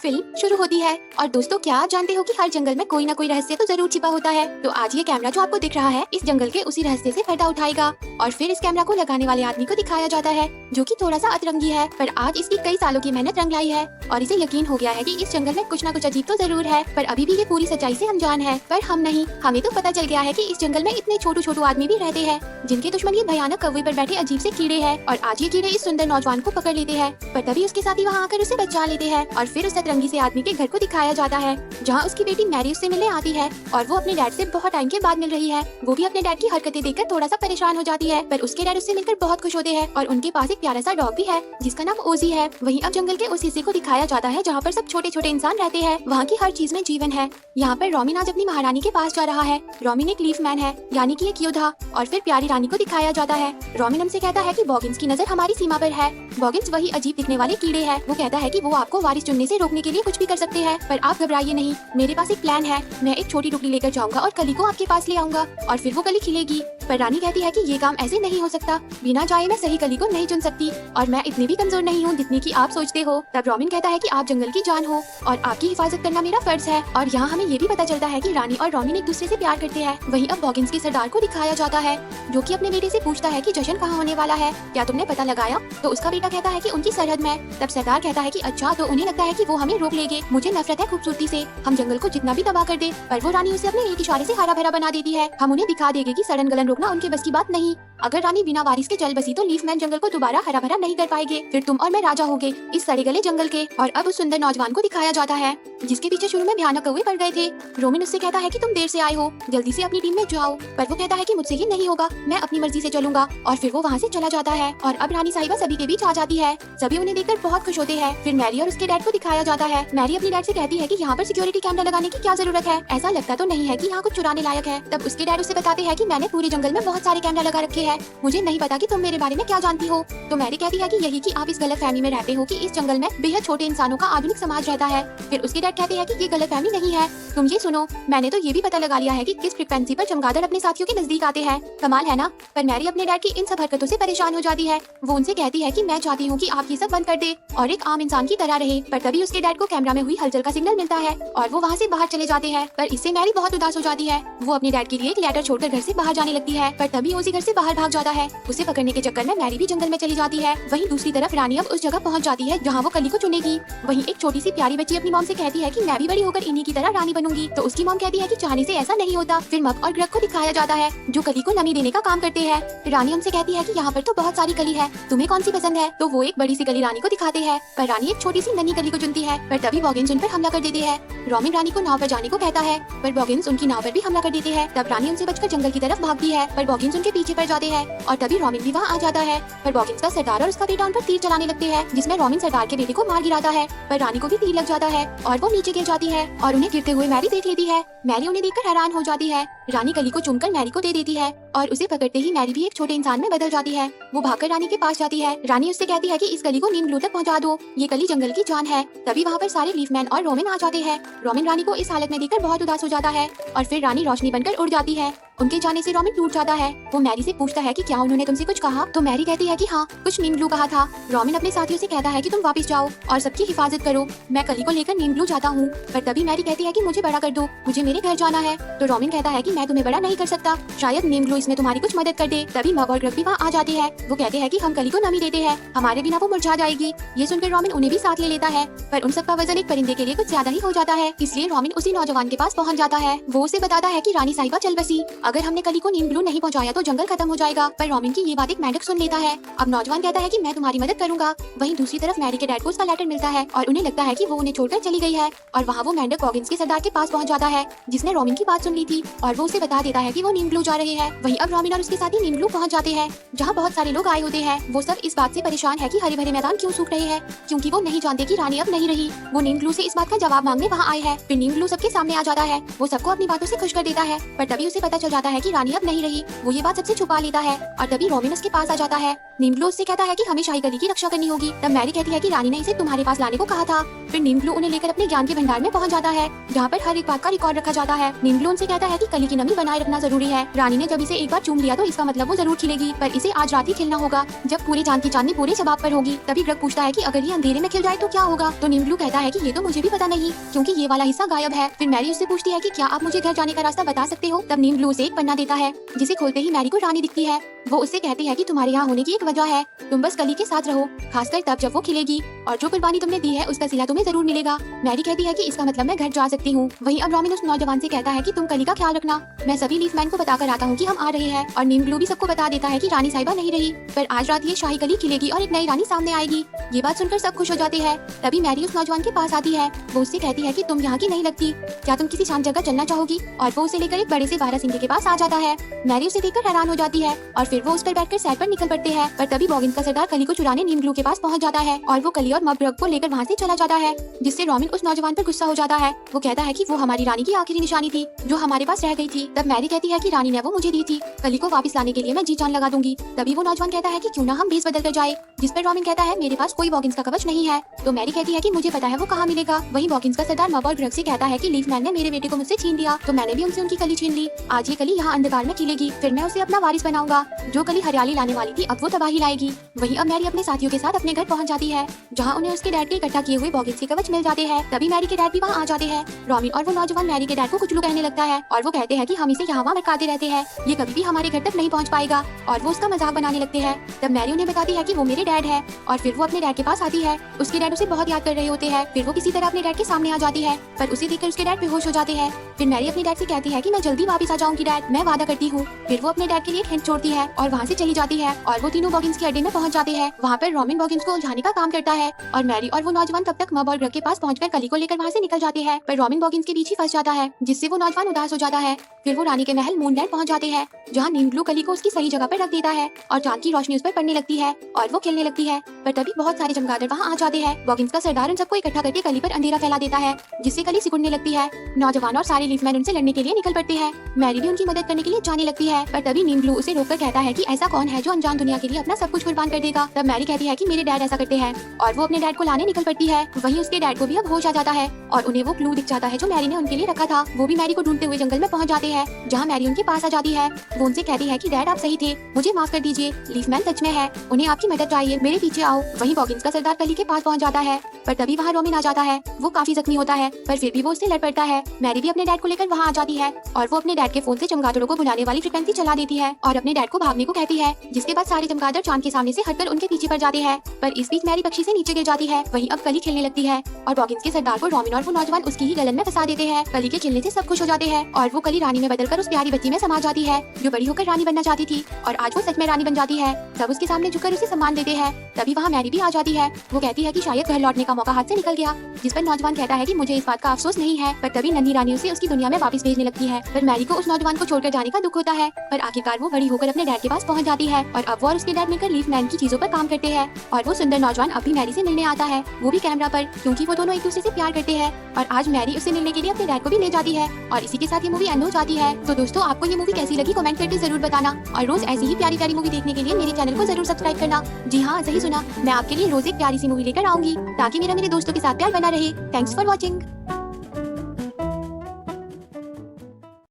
Film शुरू होती है। और दोस्तों, क्या आप जानते हो कि हर जंगल में कोई ना कोई रहस्य तो जरूर छिपा होता है। तो आज ये कैमरा जो आपको दिख रहा है इस जंगल के उसी रहस्य से पर्दा उठाएगा। और फिर इस कैमरा को लगाने वाले आदमी को दिखाया जाता है जो कि थोड़ा सा अतरंगी है, पर आज इसकी कई सालों की मेहनत रंग लाई है और इसे यकीन हो गया है कि इस जंगल में कुछ ना कुछ अजीब तो जरूर है। पर अभी भी ये पूरी सच्चाई से अनजान है। पर हम नहीं, हमें तो पता चल गया है कि इस जंगल में इतने छोटू छोटू आदमी भी रहते हैं जिनके दुश्मन ये भयानक कौवे पर बैठे अजीब से कीड़े हैं। और आज ये कीड़े इस सुंदर नौजवान को पकड़ लेते हैं, पर तभी उसके साथी वहाँ आकर उसे बचा लेते हैं। और फिर उस अतरंगी से आदमी के घर को दिखाया जाता है जहाँ उसकी बेटी मैरी उससे मिलने आती है और वो अपने डैड से बहुत टाइम के बाद मिल रही है। वो भी अपने डैड की हरकतें देखकर थोड़ा सा परेशान हो जाती है, पर उसके डैड उससे मिलकर बहुत खुश होते हैं और उनके पास एक प्यारा सा डॉग भी है जिसका नाम ओजी है। वहीं अब जंगल के उस हिस्से को दिखाया जाता है जहाँ पर सब छोटे छोटे इंसान रहते हैं। वहाँ की हर चीज में जीवन है। यहाँ पर रोमिन आज अपनी महारानी के पास जा रहा है। रोमिन एक लीफ मैन है, यानी कि एक योद्धा। और फिर प्यारी रानी को दिखाया जाता है। रोमिन हमसे कहता है कि बॉगिन्स की नजर हमारी सीमा पर है। बॉगिन्स वही अजीब दिखने वाले कीड़े हैं। वो कहता है कि वो आपको वारिस चुनने से रोकने के लिए कुछ भी कर सकते हैं, पर आप घबराइए नहीं, मेरे पास एक प्लान है। मैं एक छोटी टुकड़ी लेकर जाऊंगा और कली को आपके पास ले आऊंगा और फिर वो कली खिलेगी। पर रानी कहती है कि ये काम ऐसे नहीं हो सकता, बिना चाहे मैं सही कली को नहीं चुन सकती और मैं इतनी भी कमजोर नहीं हूँ जितनी कि आप सोचते हो। तब रोमिन कहता है कि आप जंगल की जान हो और आपकी हिफाजत करना मेरा फर्ज है। और यहाँ हमें ये भी पता चलता है कि रानी और रोमिन एक दूसरे से प्यार करते हैं। वहीं अब बॉगिन्स के सरदार को दिखाया जाता है जो कि अपने बेटे से पूछता है कि जश्न कहाँ होने वाला है, क्या तुमने पता लगाया? तो उसका बेटा कहता है कि उनकी सरहद में। तब सरदार कहता है कि अच्छा, तो उन्हें लगता है कि वो हमें रोक लेंगे। मुझे नफरत है खूबसूरती से, हम जंगल को जितना भी तबाह कर दे, पर वो रानी उसे अपने एक इशारे से हरा भरा बना देती है। हम उन्हें दिखा देंगे कि सड़न गलन रोकना उनके बस की बात नहीं। अगर रानी बिना वारिस के चल बसी तो लीफ मैन जंगल को दोबारा हरा भरा नहीं कर पाएंगे। फिर तुम और मैं राजा होंगे इस सड़े गले जंगल के। और अब उस सुंदर नौजवान को दिखाया जाता है जिसके पीछे शुरू में भयानक कौवे पड़ गए थे। रोमिन उससे कहता है कि तुम देर से आए हो, जल्दी से अपनी टीम में जाओ। पर वो कहता है कि मुझसे ये नहीं होगा, मैं अपनी मर्जी से चलूंगा। और फिर वो वहाँ से चला जाता है। और अब रानी साहिबा सभी के बीच आ जाती है। सभी उन्हें देखकर बहुत खुश होते हैं। फिर मैरी और उसके डैड को दिखाया जाता है। मैरी अपनी डैड से कहती है कि यहाँ पर सिक्योरिटी कैमरा लगाने की क्या जरूरत है, ऐसा लगता तो नहीं है कि यहाँ कुछ चुराने लायक है। तब उसके डैड उसे बताते हैं कि मैंने पूरे जंगल में बहुत सारे कैमरा लगा रखे हैं, मुझे नहीं पता कि तुम मेरे बारे में क्या जानती हो। तो मैरी कहती है कि यही कि आप इस गलत फहमी में रहते हो कि इस जंगल में बेहद छोटे इंसानों का आधुनिक समाज रहता है। फिर उसके डैड कहते हैं कि ये गलत फहमी नहीं है, तुम ये सुनो, मैंने तो ये भी पता लगा लिया है कि किस फ्रीक्वेंसी पर चमगादड़ अपने साथियों के नजदीक आते हैं। कमाल है ना? पर मैरी अपने डैड की इन सब हरकतों से परेशान हो जाती है। वो उनसे कहती है कि मैं चाहती हूँ कि आप ये सब बंद कर दे और एक आम इंसान की तरह रहे। पर तभी उसके डैड को कैमरा में हुई हलचल का सिग्नल मिलता है और वो वहाँ से बाहर चले जाते हैं। पर इससे मैरी बहुत उदास हो जाती है। वो अपने डैड के लिए एक लेटर छोड़कर घर से बाहर जाने लगती है। पर तभी ओजी घर से बाहर भाग जाता है। उसे पकड़ने के चक्कर में मैरी भी जंगल में चली जाती है। वहीं दूसरी तरफ रानी अब उस जगह पहुंच जाती है जहां वो कली को चुनेगी। वहीं एक छोटी सी प्यारी बच्ची अपनी मॉम से कहती है कि मैं भी बड़ी होकर इन्हीं की तरह रानी बनूंगी। तो उसकी मॉम कहती है कि चाहने से ऐसा नहीं होता। फिर मग और ग्रग को दिखाया जाता है जो कली को नमी देने का काम करते हैं। रानी हमसे कहती है कि यहाँ पर तो बहुत सारी कली है, तुम्हें कौन सी पसंद है? तो वो एक बड़ी सी कली रानी को दिखाते हैं, पर रानी एक छोटी सी नन्ही कली को चुनती है। पर तभी बॉगिन्स उन पर हमला कर देते हैं। रोमिन रानी को नाव पर जाने को कहता है, पर बॉगिन्स उनकी नाव पर भी हमला कर देते हैं। तब रानी उनसे बचकर जंगल की तरफ भागती है, पर बॉगिन्स उनके पीछे पड़ जाते हैं। और तभी रोमिन भी वहाँ आ जाता है। पर बॉगिन्स का सरदार और उसका बेटा उन पर तीर चलाने लगते हैं, जिसमें रोमिन सरदार के बेटे को मार गिराता है। पर रानी को भी तीर लग जाता है और वो नीचे गिर जाती है और उन्हें गिरते हुए मैरी देख लेती है। मैरी उन्हें देखकर हैरान हो जाती है। रानी कली को चुनकर मैरी को दे देती है और उसे पकड़ते ही मैरी भी एक छोटे इंसान में बदल जाती है। वो भागकर रानी के पास जाती है। रानी उससे कहती है कि इस कली को नीम ग्लू तक पहुंचा दो, ये कली जंगल की जान है। तभी वहाँ पर सारे लीफमैन और रोमिन आ जाते हैं। रोमिन रानी को इस हालत में देखकर बहुत उदास हो जाता है और फिर रानी रोशनी बनकर उड़ जाती है। उनके जाने से रोमिन टूट जाता है। वो मैरी से पूछता है कि क्या उन्होंने तुमसे कुछ कहा? तो मैरी कहती है कि हाँ, कुछ नीम ग्लू कहा था। रोमिन अपने साथियों से कहता है कि तुम वापस जाओ और सबकी हिफाजत करो, मैं कली को लेकर नीम ग्लू जाता हूँ। पर तभी मैरी कहती है कि मुझे बड़ा कर दो, मुझे मेरे घर जाना है। तो रोमिन कहता है कि मैं तुम्हें बड़ा नहीं कर सकता, शायद नीम ग्लू इसमें तुम्हारी कुछ मदद कर दे। तभी मग और ग्रग भी वहाँ आ जाते हैं। वो कहते हैं कि हम कली को नमी देते हैं, हमारे बिना वो मुरझा जाएगी। ये सुनकर रोमिन उन्हें भी साथ ले लेता है, पर उन सबका वजन एक परिंदे के लिए कुछ ज्यादा ही हो जाता है। इसलिए रोमिन उसी नौजवान के पास पहुँच जाता है। वो उसे बताता है कि रानी साहिबा चल बसी, अगर हमने कली को नीम ग्लू नहीं पहुंचाया तो जंगल खत्म हो जाएगा। पर रोमिन की ये बात एक मेंढक सुन लेता है। अब नौजवान कहता है कि मैं तुम्हारी मदद करूंगा। वहीं दूसरी तरफ मैरी के डैड को उसका लेटर मिलता है और उन्हें लगता है कि वो उन्हें छोड़कर चली गई है। और वहाँ वो मेंढक बॉगिन्स के सरदार के पास पहुंच जाता है जिसने रोमिन की बात सुन ली थी और वो उसे बता देता है कि वो नीम ग्लू जा रहे हैं। वहीं अब रोमिन और उसके साथी नीम ग्लू पहुंच जाते हैं जहाँ बहुत सारे लोग आए होते हैं। वो सब इस बात से परेशान है कि हरे भरे मैदान क्यों सूख रहे हैं, क्योंकि वो नहीं जानते कि रानी अब नहीं रही। वो नीम ग्लू से इस बात का जवाब मांगने वहाँ आए हैं। फिर नीम ग्लू सबके सामने आ जाता है। वो सबको अपनी बातों से खुश कर देता है, पर तभी उसे पता चल जाता है कि रानी अब नहीं रही। वो ये बात सबसे छुपा लेता है और तभी रोमिन उसके पास आ जाता है। नीमब्लू उससे कहता है कि हमें शाही कली की रक्षा करनी होगी। तब मैरी कहती है कि रानी ने इसे तुम्हारे पास लाने को कहा था। फिर नीमब्लू उन्हें लेकर अपने ज्ञान के भंडार में पहुंच जाता है, जहाँ पर हर एक बात का रिकॉर्ड रखा जाता है। नीमब्लू उनसे कहता है कि कली की नमी बनाए रखना जरूरी है। रानी ने जब इसे एक बार चूम लिया तो इसका मतलब वो जरूर खिलेगी, पर इसे आज रात ही खिलना होगा, जब पूरे चांद की चांदनी पूरे जवाब पर होगी। तभी ग्रग पूछता है कि अगर ये अंधेरे में खिल जाए तो क्या होगा। तो नीमब्लू कहता है कि ये तो मुझे भी पता नहीं, क्योंकि ये वाला हिस्सा गायब है। फिर मैरी उससे पूछती है कि क्या आप मुझे घर जाने का रास्ता बता सकते हो। तब नीमब्लू उसे एक पन्ना देता है, जिसे खोलते ही मैरी को रानी दिखती है। वो उससे कहती है कि तुम्हारे यहाँ होने की एक वजह है, तुम बस कली के साथ रहो, खासकर तब जब वो खिलेगी, और जो कुर्बानी तुमने दी है उसका सिला तुम्हें जरूर मिलेगा। मैरी कहती है कि इसका मतलब मैं घर जा सकती हूँ। वहीं अब रॉबिन उस नौजवान से कहता है कि तुम कली का ख्याल रखना, मैं सभी लीफमैन को बताकर आता हूँ कि हम आ रहे हैं। और नीमब्लू भी सबको बता देता है कि रानी साहिबा नहीं रही, पर आज रात ये शाही कली खिलेगी और एक नई रानी सामने आएगी। ये बात सुनकर सब खुश हो जाते हैं। तभी मैरी उस नौजवान के पास आती है। वो उससे कहती है कि तुम यहाँ की नहीं लगती, क्या तुम किसी शांत जगह चलना चाहोगी। और वो उसे लेकर एक बड़े से बारहसिंगे के पास आ जाता है। मैरी उसे देखकर हैरान हो जाती है और फिर वो उस पर बैठकर सैर पर निकल पड़ते हैं। पर तभी बॉगिन्स का सरदार कली को चुराने नीमब्लू के पास पहुंच जाता है और वो कली और मबरग को लेकर वहाँ से चला जाता है, जिससे रॉबिन उस नौजवान पर गुस्सा हो जाता है। वो कहता है कि वो हमारी रानी की आखिरी निशानी थी जो हमारे पास रह गई थी। तब मैरी कहती है कि रानी ने वो मुझे दी थी, कली को वापस लाने के लिए मैं जी जान लगा दूंगी। तभी वो नौजवान कहता है कि क्यों ना हम भेस बदल कर जाए, जिस पर रॉबिन कहता है मेरे पास कोई बॉगिन्स का कवच नहीं है। तो मैरी कहती है कि मुझे पता है वो कहाँ मिलेगा। वहीं बॉगिन्स का सरदार मब और ग्रग से कहता है कि लीफमैन ने मेरे बेटे को मुझसे छीन लिया, तो मैंने भी उनसे उनकी कली छीन ली। आज ये कली यहाँ अंधकार में खिलेगी, फिर मैं उसे अपना वारिस बनाऊंगा। जो कली हरियाली लाने वाली थी अब वो तबाही लाएगी। वहीं अब मैरी अपने साथियों के साथ अपने घर पहुंच जाती है, जहां उन्हें उसके डैड के इकट्ठा किए हुए बॉगिन्स के कवच मिल जाते हैं। तभी मैरी के डैड भी वहां आ जाते हैं। रॉबिन और वो नौजवान मैरी के डैड को कुचलू कहने लगता है और वो कहते हैं कि हम इसे यहाँ वहाँ भटकाते रहते हैं, ये कभी भी हमारे घर तक नहीं पहुँच पाएगा, और वो उसका मजाक बनाने लगते हैं। तब मैरी उन्हें बताती है कि वो मेरे डैड है, और फिर वो अपने डैड के पास आती है। उसके डैड उसे बहुत याद कर रहे होते हैं। फिर वो किसी तरह अपने डैड के सामने आ जाती है, पर उसे देखकर उसके डैड बेहोश हो जाते हैं। फिर मैरी अपने डैड से कहती है कि मैं जल्दी वापस आ जाऊंगी डैड, मैं वादा करती हूँ। फिर वो अपने डैड के लिए एक हिंट छोड़ती है और वहाँ से चली जाती है, और वो तीनों बॉगिन्स के अड्डे में पहुंच जाते हैं। वहाँ पर रॉबिन बॉगिन्स को उलझाने का काम करता है, और मैरी और वो नौजवान तब तक मब और ग्रग के पास पहुंचकर कली को लेकर वहाँ से निकल जाते हैं। पर रॉबिन बॉगिन्स के बीच ही फंस जाता है, जिससे वो नौजवान उदास हो जाता है। फिर वो रानी के महल मूनलैंड पहुंच जाते हैं, जहाँ नीमब्लू कली को उसकी सही जगह पर रख देता है, और चांद की रोशनी उस पर पड़ने लगती है और वो खिलने लगती है। पर तभी बहुत सारे चमगादड़ वहाँ आ जाते हैं। बॉगिन्स का सरदार उन सबको इकट्ठा करके कली पर अंधेरा फैला देता है, जिससे कली सिकुड़ने लगती है। नौजवान और सारे लीफमैन उनसे लड़ने के लिए निकल पड़ते हैं। मैरी भी उनकी मदद करने के लिए जाने लगती है, पर तभी नीमब्लू उसे रोककर कहता है कि ऐसा कौन है जो अनजान दुनिया के लिए अपना सब कुछ कुर्बान कर देगा। तब मैरी कहती है कि मेरे डैड ऐसा करते हैं, और वो अपने डैड को लाने निकल पड़ती है। वहीं उसके डैड को भी अब होश आ जाता है, और उन्हें वो क्लू दिख जाता है जो मैरी ने उनके लिए रखा था। वो भी मैरी को ढूंढते हुए जंगल में पहुंच जाते हैं, जहां मैरी उनके पास आ जाती है। वो उनसे कहती है कि डैड आप सही थे, मुझे माफ कर दीजिए, लीफमैन सच में है, उन्हें आपकी मदद चाहिए, मेरे पीछे आओ। वहीं बॉगिन्स का सरदार कली के पास पहुंच जाता है, पर तभी वहाँ रॉबिन आ जाता है। वो काफी जख्मी होता है, पर फिर भी वो उससे लड़ पड़ता है। मैरी भी अपने डैड को लेकर वहाँ आ जाती है, और वो अपने डैड के फोन से चमगादड़ों को बुलाने वाली फ्रिक्वेंसी चला देती है और अपने डैड को भागने को कहती है, जिसके बाद सारे चमगादड़ चांद के सामने से हटकर उनके पीछे पड़ जाते हैं। पर इस बीच मैरी पक्षी से नीचे गिर जाती है। वहीं अब कली खिलने लगती है, और बॉगिन्स के सरदार को रॉबिन और वो नौजवान उसकी ही गलन में फंसा देते हैं। कली के खिलने से सब खुश हो जाते हैं, और वो कली रानी में बदलकर उस प्यारी बच्ची में समा जाती है, जो बड़ी होकर रानी बनना चाहती थी, और आज वो सच में रानी बन जाती है। सब उसके सामने झुककर उसे सम्मान देते हैं। तभी वहाँ मैरी भी आ जाती है। वो कहती है कि शायद घर लौटने का मौका हाथ से निकल गया, जिस पर नौजवान कहता है कि मुझे इस बात का अफसोस नहीं है। पर तभी नन्ही रानी उसे उसकी दुनिया में वापस भेजने लगती है। पर मैरी को उस नौजवान को छोड़कर जाने का दुख होता है, पर आखिरकार वो बड़ी होकर अपने डैड के पास पहुंच जाती है, और अब वो और उसके डैड मिलकर लीफमैन की चीजों पर काम करते हैं। और वो सुंदर नौजवान अभी मैरी से मिलने आता है, वो भी कैमरा पर, क्योंकि वो दोनों एक दूसरे से प्यार करते हैं। और आज मैरी उससे मिलने के लिए अपने डैड को भी ले जाती है, और इसी के साथ ये मूवी एंड हो जाती है। तो दोस्तों, आपको ये मूवी कैसी लगी कमेंट करके जरूर बताना, और रोज ऐसी ही प्यारी प्यारी मूवी देखने के लिए मेरे चैनल को जरूर सब्सक्राइब करना। जी हाँ, सही सुना, मैं आपके लिए रोज एक प्यारी सी मूवी लेकर आऊंगी, ताकि मेरा मेरे दोस्तों के साथ प्यार बना रहे। Thanks for watching.